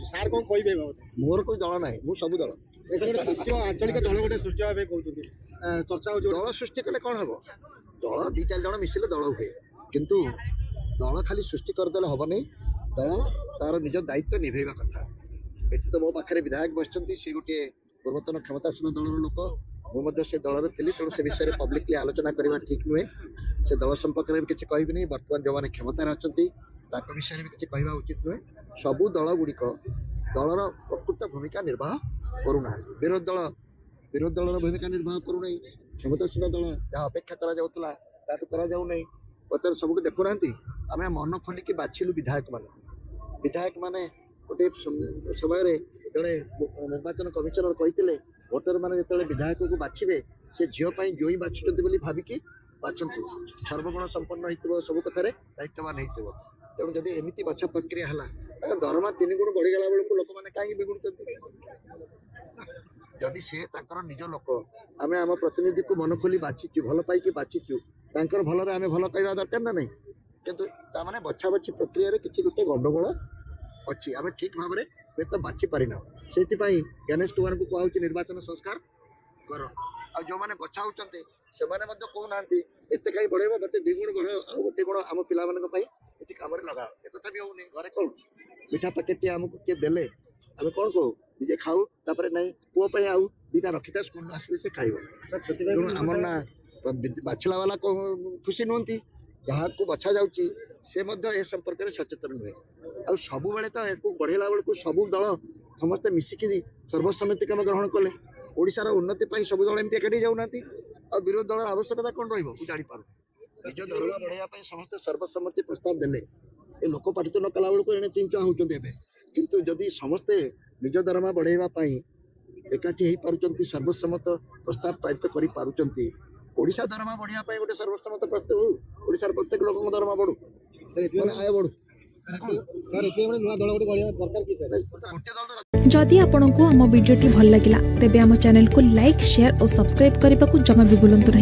ହେଉଛି ସାର୍ କ'ଣ କହିବେ ମୋର କୋଉ ଦଳ ନାହିଁ, ମୁଁ ସବୁ ଦଳ। ତୃତୀୟ ଆଞ୍ଚଳିକ ଦଳ ଗୋଟେ ସୃଷ୍ଟି ହେବା ପାଇଁ କହୁଛନ୍ତି, ଚର୍ଚ୍ଚା ହେଉଛି। ଦଳ ସୃଷ୍ଟି କଲେ କ'ଣ ହବ? ଦଳ 2-4 ଜଣ ମିଶିଲେ ଦଳ ହୁଏ, କିନ୍ତୁ ଦଳ ଖାଲି ସୃଷ୍ଟି କରିଦେଲେ ହବନି। ଦଳ ତାର ନିଜ ଦାୟିତ୍ୱ ନିଭେଇବା କଥା। ଏଠି ତ ମୋ ପାଖରେ ବିଧାୟକ ବସିଛନ୍ତି, ସେ ଗୋଟିଏ ପୂର୍ବତନ କ୍ଷମତାସୀନ ଦଳର ଲୋକ, ମୁଁ ମଧ୍ୟ ସେ ଦଳରେ ଥିଲି, ତେଣୁ ସେ ବିଷୟରେ ପବ୍ଲିକଲି ଆଲୋଚନା କରିବା ଠିକ୍ ନୁହେଁ। ସେ ଦଳ ସମ୍ପର୍କରେ ବି କିଛି କହିବିନି। ବର୍ତ୍ତମାନ ଯେଉଁମାନେ କ୍ଷମତାରେ ଅଛନ୍ତି ତାଙ୍କ ବିଷୟରେ ବି କିଛି କହିବା ଉଚିତ ନୁହେଁ। ସବୁ ଦଳ ଗୁଡ଼ିକ ଦଳର ପ୍ରକୃତ ଭୂମିକା ନିର୍ବାହ କରୁନାହାନ୍ତି। ବିରୋଧୀ ଦଳର ଭୂମିକା ନିର୍ବାହ କରୁନାହିଁ। କ୍ଷମତାସୀନ ଦଳ ଯାହା ଅପେକ୍ଷା କରାଯାଉଥିଲା ତାଠୁ କରାଯାଉନାହିଁ। ବର୍ତ୍ତମାନ ସବୁକୁ ଦେଖୁନାହାନ୍ତି। ଆମେ ମନ ଖୋଲିକି ବାଛିଲୁ ବିଧାୟକ ମାନେ ଗୋଟିଏ ସମୟରେ ଜଣେ ନିର୍ବାଚନ କମିଶନର କହିଥିଲେ, ଭୋଟର ମାନେ ଯେତେବେଳେ ବିଧାୟକକୁ ବାଛିବେ ସେ ଝିଅ ପାଇଁ ଜୋଇଁ ବାଛୁଛନ୍ତି ବୋଲି ଭାବିକି ବାଛନ୍ତୁ। ସର୍ବଗୁଣ ସମ୍ପନ୍ନ ହେଇଥିବ, ସବୁ କଥାରେ ଦାୟିତ୍ୱବାନ ହେଇଥିବ। ତେଣୁ ଯଦି ଏମିତି ବଛା ପ୍ରକ୍ରିୟା ହେଲା, ତାଙ୍କ ଦରମା 3 ଗୁଣ ବଢିଗଲା ବେଳକୁ ଲୋକମାନେ କାହିଁକି ବିଗୁଡୁଛନ୍ତି? ଯଦି ସେ ତାଙ୍କର ନିଜ ଲୋକ, ଆମେ ଆମ ପ୍ରତିନିଧିକୁ ମନ ଖୋଲି ବାଛିଛୁ, ଭଲ ପାଇକି ବାଛିଛୁ, ତାଙ୍କର ଭଲରେ ଆମେ ଭଲ କହିବା ଦରକାର ନା ନାହିଁ? କିନ୍ତୁ ତାମାନେ ବଛାବଛି ପ୍ରକ୍ରିୟାରେ କିଛି ଗୋଟେ ଗଣ୍ଡଗୋଳ ଅଛି। ଆମେ ଠିକ ଭାବରେ ହୁଏତ ବାଛି ପାରିନାହୁଁ। ସେଇଥିପାଇଁ ଜ୍ଞାନେଶ କୁମାରଙ୍କୁ କୁହାହଉଛି ନିର୍ବାଚନ ସଂସ୍କାର କର। ଆଉ ଯେଉଁମାନେ ବଛା ହଉଛନ୍ତି ସେମାନେ ମଧ୍ୟ କହୁନାହାନ୍ତି ଏତେ କାହିଁ ବଢେଇବ, ମତେ 2 ଗୁଣ ବଢାଅ, ଆଉ 1 ଗୁଣ ଆମ ପିଲାମାନଙ୍କ ପାଇଁ କିଛି କାମରେ ଲଗାଅ। ଏକଥା ବି ହଉନି। ଘରେ କ'ଣ ମିଠା ପ୍ୟାକେଟଟିଏ ଆମକୁ କିଏ ଦେଲେ ଆମେ କ'ଣ କହୁ? ନିଜେ ଖାଉ, ତାପରେ ନାଇଁ ପୁଅ ପାଇଁ ଆଉ 2ଟା ରଖିଥା, ସ୍କୁଲରୁ ଆସିଲେ ସେ ଖାଇବ। ତେଣୁ ଆମର ନା ବାଛିଲା ବାଲା ଖୁସି ନୁହନ୍ତି, ଯାହାକୁ ବଛା ଯାଉଛି ସେ ମଧ୍ୟ ଏ ସମ୍ପର୍କରେ ସଚେତନ ନୁହେଁ। ଆଉ ସବୁବେଳେ ତ ଏକୁ ବଢେଇଲା ବେଳକୁ ସବୁ ଦଳ ସମସ୍ତେ ମିଶିକି ସର୍ବସମ୍ମତି କ୍ରମ ଗ୍ରହଣ କଲେ। ଓଡ଼ିଶାର ଉନ୍ନତି ପାଇଁ ସବୁ ଦଳ ଏମିତି ଏକାଠି ଯାଉନାହାନ୍ତି। ଆଉ ବିରୋଧୀ ଦଳର ଆବଶ୍ୟକତା କ'ଣ ରହିବ ମୁଁ ଜାଣିପାରୁନି। ନିଜ ଦରମା ବଢେଇବା ପାଇଁ ସମସ୍ତେ ସର୍ବସମ୍ମତି ପ୍ରସ୍ତାବ ଦେଲେ, ଏ ଲୋକ ପାଟିତ ନ କଲା ବେଳକୁ ଏଣେ ଚିଞ୍ଚା ହଉଛନ୍ତି ଏବେ। କିନ୍ତୁ ଯଦି ସମସ୍ତେ ନିଜ ଦରମା ବଢେଇବା ପାଇଁ ଏକାଠି ହେଇପାରୁଛନ୍ତି, ସର୍ବସମ୍ମତ ପ୍ରସ୍ତାବ ପାରିତ କରିପାରୁଛନ୍ତି, ଓଡ଼ିଶା ଦରମା ବଢିବା ପାଇଁ ଗୋଟେ ସର୍ବସମ୍ମତ ପ୍ରସ୍ତାବ ହଉ। ଓଡ଼ିଶାର ପ୍ରତ୍ୟେକ ଲୋକଙ୍କ ଦରମା ବଢୁ, ଆୟ ବଢୁ। जदि आपंक आम भिडी भल लगा तेब आम चैनल को लाइक, शेयर और सब्सक्राइब करने को जमा भी भूलु नहीं।